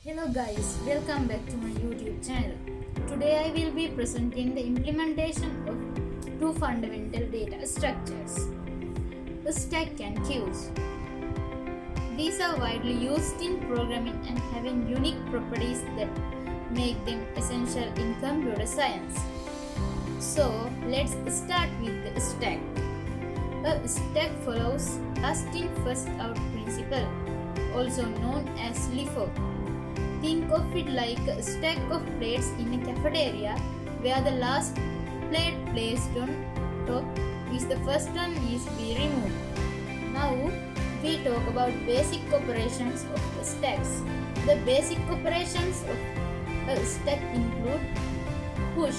Hello guys, welcome back to my YouTube channel. Today I will be presenting the implementation of two fundamental data structures, a stack and queues. These are widely used in programming and having unique properties that make them essential in computer science. So let's start with the stack. A stack follows last in first out principle, also known as LIFO. Think of it like a stack of plates in a cafeteria where the last plate placed on top is the first one is be removed. Now we talk about basic operations of stacks. The basic operations of a stack include push.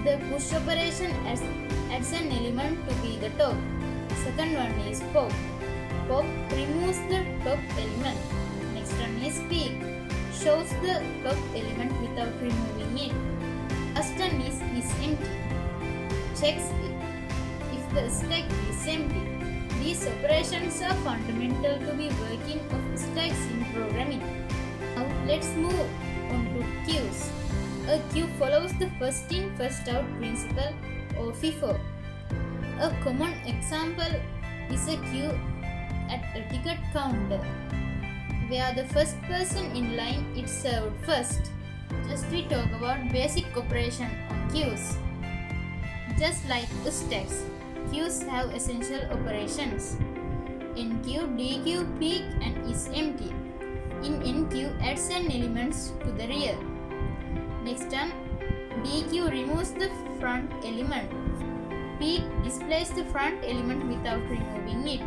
The push operation adds an element to be the top. Second one is pop. Pop removes the top element. Next one is peek. Shows the top element without removing it. Last one is empty. Checks if the stack is empty. These operations are fundamental to the working of stacks in programming. Now let's move on to queues. A queue follows the first in first out principle or FIFO. A common example is a queue at a ticket counter, where the first person in line is served first. Just we talk about basic operation on queues. Just like stacks, queues have essential operations. Enqueue, dequeue, peek and is empty. In enqueue adds an elements to the rear. Next one, dequeue removes the front element. Peek displays the front element without removing it.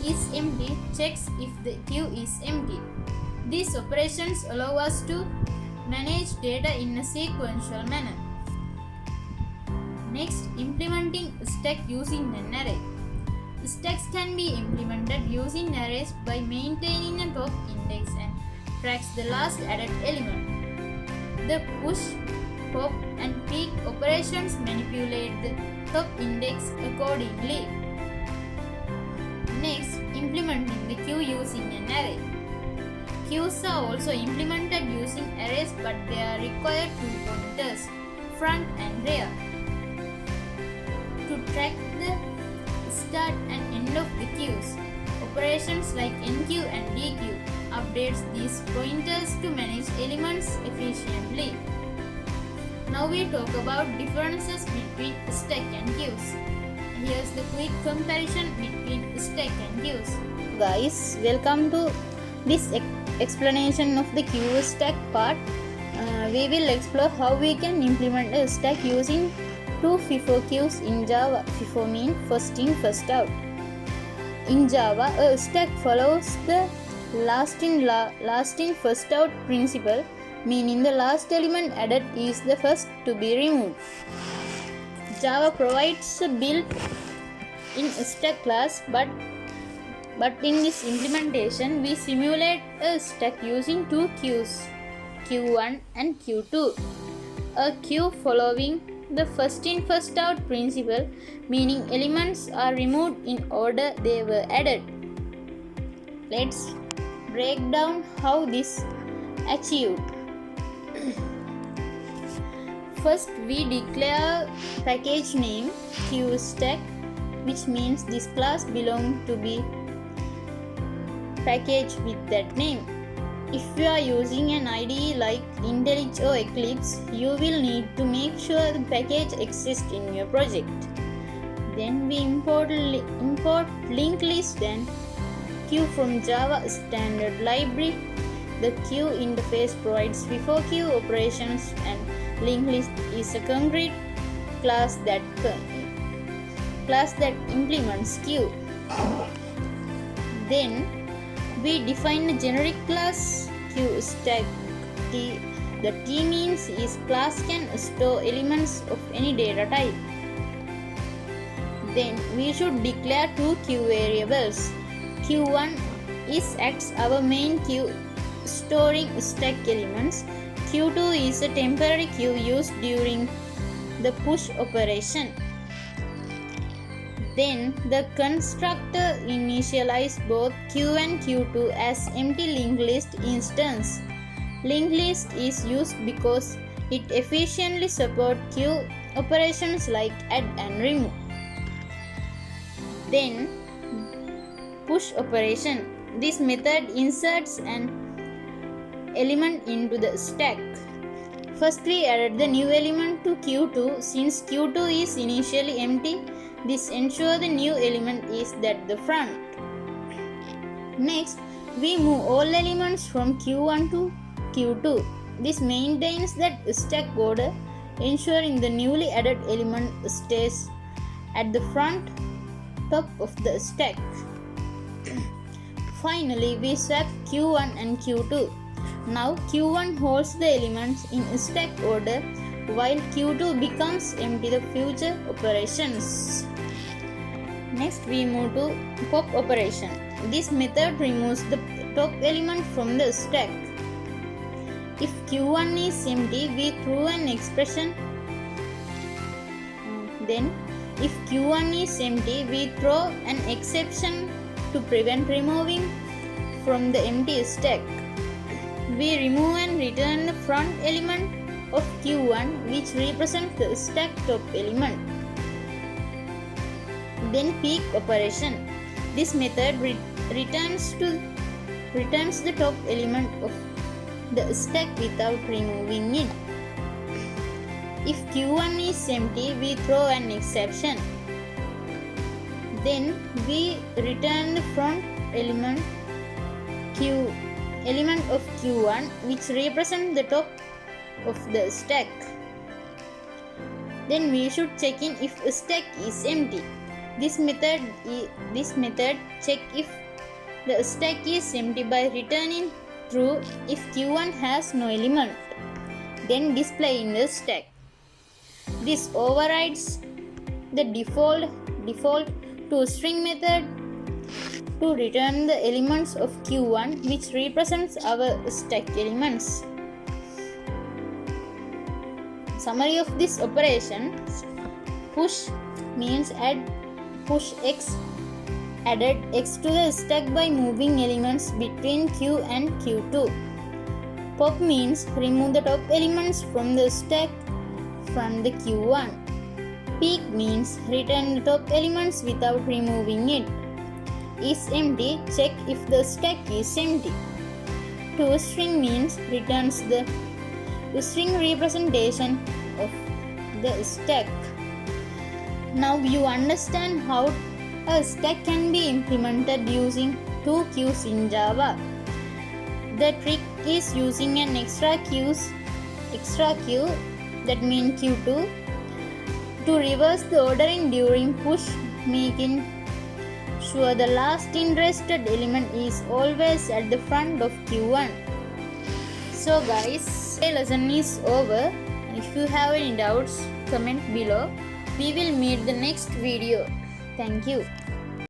Is empty checks if the queue is empty. These operations allow us to manage data in a sequential manner. Next, implementing a stack using an array. Stacks can be implemented using arrays by maintaining a top index and tracks the last added element. The push, pop and peek operations manipulate the top index accordingly. Next, implementing the queue using an array. Queues are also implemented using arrays, but they are required two pointers, front and rear, to track the start and end of the queues. Operations like enqueue and dequeue updates these pointers to manage elements efficiently. Now we talk about differences between stack and queues. Here's the quick comparison between stack and queues. Guys, welcome to this explanation of the queue stack part. We will explore how we can implement a stack using two FIFO queues in Java. FIFO means first in first out. In Java, a stack follows the last in first out principle, meaning the last element added is the first to be removed. Java provides a built-in stack class, but in this implementation we simulate a stack using two queues, Q1 and Q2. A queue following the first in first out principle, meaning elements are removed in order they were added. Let's break down how this achieved. First, we declare package name QStack, which means this class belongs to be package with that name. If you are using an IDE like IntelliJ or Eclipse, you will need to make sure the package exists in your project. Then we import linked list and queue from Java standard library. The queue interface provides FIFO queue operations, and linked list is a concrete class that implements queue. Then we define a generic class QStack. The T means is class can store elements of any data type. Then we should declare two queue variables. Q1 is acts our main queue storing stack elements. Q2 is a temporary queue used during the push operation. Then the constructor initializes both Q and Q2 as empty linked list instance. Linked list is used because it efficiently supports queue operations like add and remove. Then push operation. This method inserts an element into the stack. First we added the new element to Q2. Since Q2 is initially empty, this ensures the new element is at the front. Next, we move all elements from Q1 to Q2. This maintains that stack order, ensuring the newly added element stays at the front top of the stack. Finally, we swap Q1 and Q2. Now Q1 holds the elements in stack order while Q2 becomes empty the future operations. Next we move to pop operation. This method removes the top element from the stack. If Q1 is empty, we throw an expression. Then if Q1 is empty, we throw an exception to prevent removing from the empty stack. We remove and return the front element of Q1 which represents the stack top element. Then peek operation. This method returns the top element of the stack without removing it. If Q1 is empty, we throw an exception. Then we return the front element of Q1 which represents the top of the stack. Then we should check in if a stack is empty. This method check if the stack is empty by returning true if Q1 has no element. Then display in the stack. This overrides the default toString method to return the elements of Q1 which represents our stack elements. Summary of this operation: push means push X, added X to the stack by moving elements between Q and Q2. Pop means remove the top elements from the stack from the Q1. Peek means return the top elements without removing it. Is empty, check if the stack is empty. ToString means returns the string representation of the stack. Now you understand how a stack can be implemented using two queues in Java. The trick is using an extra queue, that means Q2, to reverse the ordering during push, making sure the last interested element is always at the front of Q1. So guys, the lesson is over. If you have any doubts, comment below. We will meet the next video. Thank you.